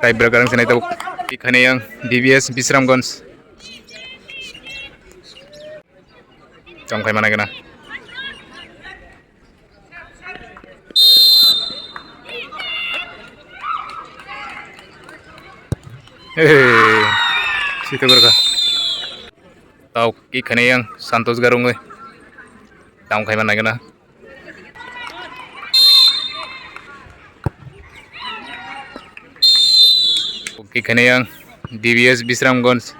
Tiebreaker ang sinay tabuk. Ikhane yang DBS Bisramganj. Jongkai mana kena? Situ berkah. Tahu ikhane yang Santos Garung Jongkai mana kena? Ikhane yang DBS Bisramganj.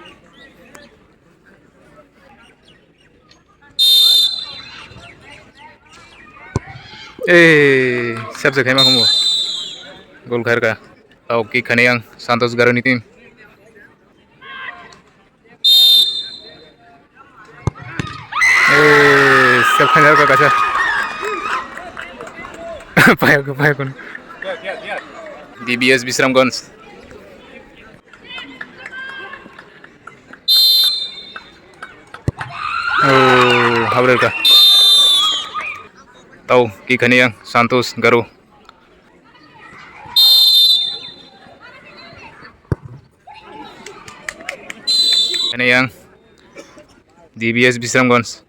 Siap sekali mah kamu. Gol kah? Tahu ikhane yang Santos Garung tim. Siap kanyar ka kaca. Payah kun. DBS Bisramganj. Haber ka. Tahu ikhane yang Santos Garung. Ikhane yang DBS Bisramganj.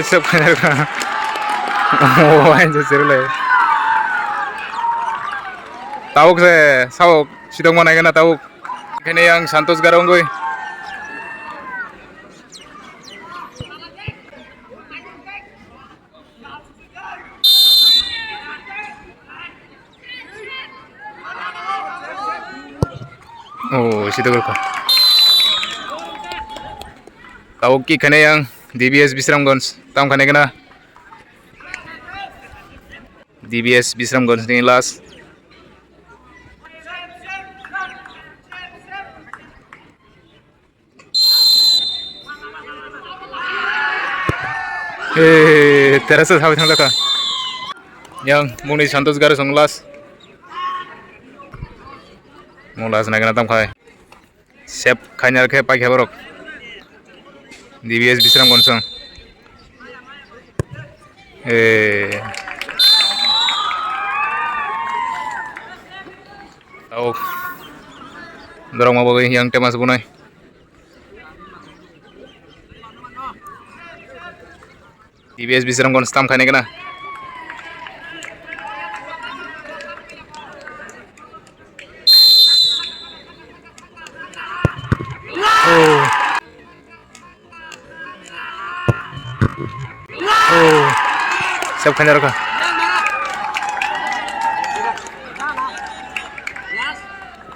Siap kanyar ka. Anjir seru lah. Tahu saya, sidang mana kena tahu. Ikhane yang Santos Garung gue. Situ berkah. Tahu ikhane yang DBS Bisramganj. Tahu kane kena? DBS Bisramganj ini last. Terasa tahu tentang apa? Yang muni Santos Garung last. Mulas na kena tam khai. Siap kanyar ke pakai borok. DBS Bisramganj. Tahu. Dorong mau bagai yang temas bunai. DBS Bisramganj tam khane kena. Siap kanyar ka.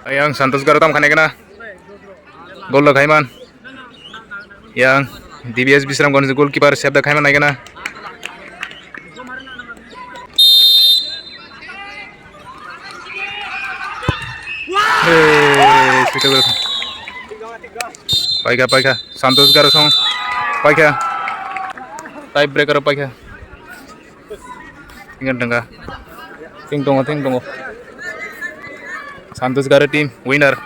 Yang Santos Garung tam khane kena. Gol lagai man. Yang DBS Bisramganj goalkeeper siap lagai man kena. Situ berkah. Paika Santos Garung paika. Tiebreaker paika. Ingat dengar. Ting tunggu. Santos Garung tim winner.